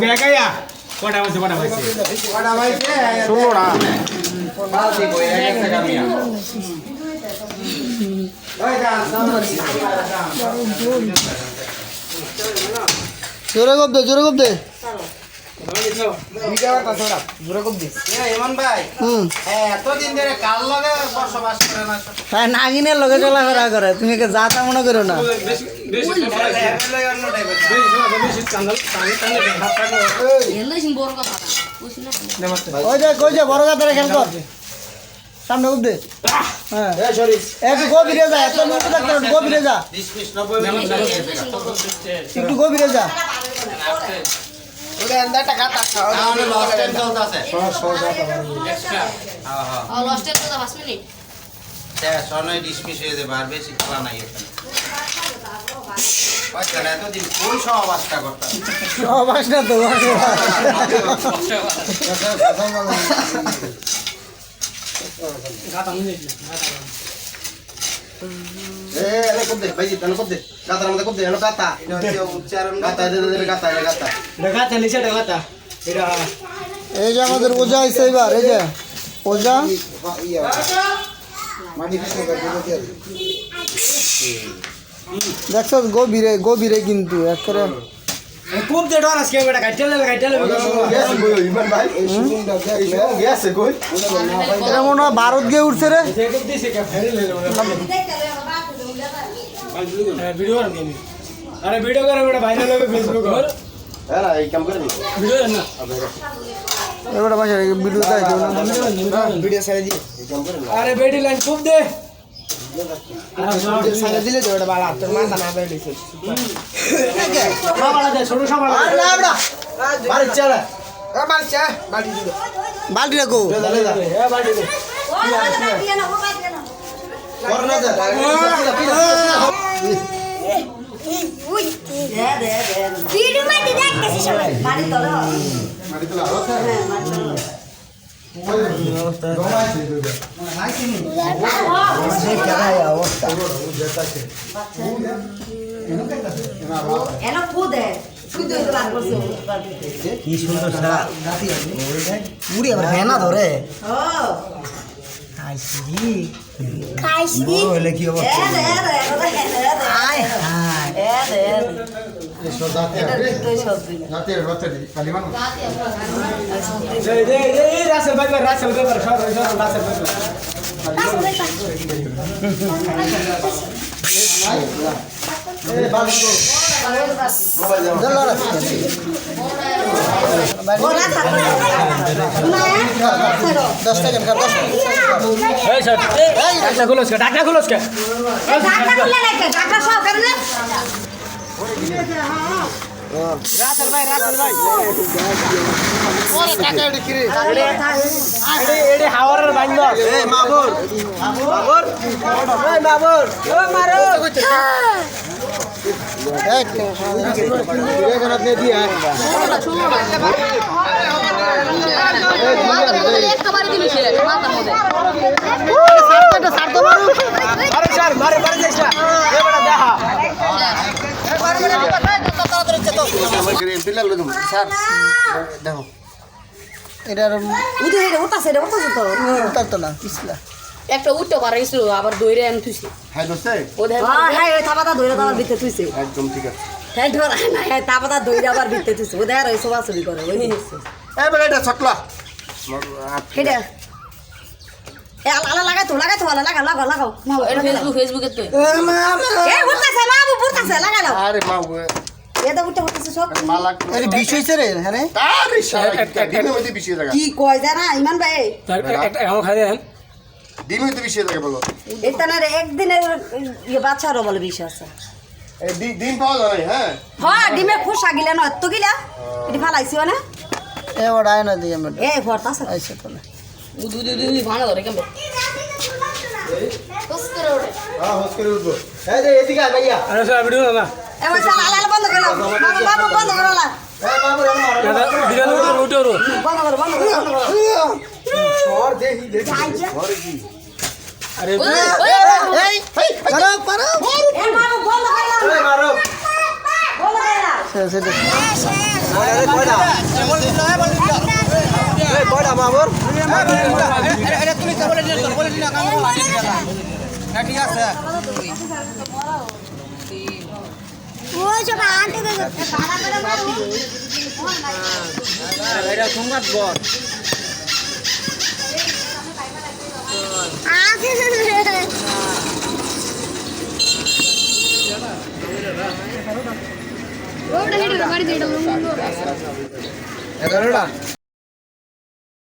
বেগাইয়া কটা হইছে 16টা বালতি কই এক টাকা মিয়া জোরে গপ দে নাগিনের লগে চলাফেরা করে তুমি যা তা মনে করো না কই যে বড় গাতারে খেল কর সামনে উঠ দে হ্যাঁ একটু গভীরে যা এত নিচে থাকতে গভীরে যা একটু গভীরে যা সহবাস না তো এই যে আমাদের ওজা আইছে এবার এই যে ওজা দেখছ গভীরে কিন্তু একেবারে খুব দে ডর আজকে বেটা কাইটেলে এটা মনে হয় ভারত গিয়ে উঠছে রে ভিডিও আরে ভিডিও করে বেটা ভাইরাল হবে ফেসবুক ভিডিও না এবার বাসা ভিডিও দেয় ভিডিও ছেড়ে দি আরে বেটি লাইন খুব দে সাইডে দিলে তো এটা বালা তোর মাথা না বের দিছে সাবালা দে ছোট সাবালা আর না বড়া বাড়ি চলে বাড়ি চা বাড়ি দিল বাড়ি রাখো এ বাড়ি দে করনা দে ভিডিও মাটি দেখতেছি সবাই মাটি তোলো মাটি তোলো কি সুন্দর সারা পুরি আবার ভেনা ধরে খাইছি হলে কি হবে আয় এই রাসেল ভাই সব রাসেল ভাই ডাকটা খুলস কে রাসেল ভাই ওরে টাকা এডি কিরে এডি হাওয়ারের বাইন্দ এই মাবুর এই মাবুর ও মারো এক এখানে আপনি দিয়া একবারে দিলি সে মাথা মধ্যে সার তো মারো আরে স্যার মারে যাইছ না এ বড় দেখা দেখো এটার উঠতাছে উঠতো না পিছলা একটা উঠতে পারাইছিল আবার দইরে আন তুইছে হাই দোস্তে হ্যাঁ তাপাতা দইরে আবার ভিতরে তুইছে একদম ঠিক আছে হ্যাঁ ধর না হ্যাঁ তাপাতা দইরে আবার ভিতরে তুইছে ও দেখা রইছে বাসুরি করে ওই এই বলে এটা ছকলা কেডা এ আলা লাগাই তো আলা লাগাও এটা ফেসবুকে তো এ উঠতাছে মাবু উঠতাছে লাগাই দাও আরে মা এটা উঠতাছে সব মালা আরে বিষ হইছে রে হ্যাঁ আরে শালা ডিমে মধ্যে বিষ হয়ে কি কয় জানা ইমান ভাই একটা এমন খাই দেন ডিমে মধ্যে বিষ হয়ে বলো এটা না রে একদিনের বাচ্চারও বলে বিষ আছে এই ডিম পাওয়া যায় হ্যাঁ হ্যাঁ ডিমে খোসা গিলা নয় তো গিলা এটা ফালাইছি না এ ওড়ায় না দিয়ে আমরা এ ভরতাছে আইছে তো দুই ভালো ধরে কেমন কষ্ট করে হ্যাঁ হোস করে উঠবো এই যে এদিকে আয় ভাইয়া আরে স্যার ভিডিও না এ বসে আলা বন্ধ করো বাবু বন্ধ করো না এই বাবু ভিডিও উঠো বন্ধ করো সর দেখি সর কি আরে এই পারো এ বাবু বন্ধ করো এই মারো বন্ধ করো সেটা কয়টা বাবর ঠিক আছে ওই সব আনতে দে ভাড়া করে মারু এটা সংবাদ বল আগে ওটা হেড বাড়ি দেড় 11টা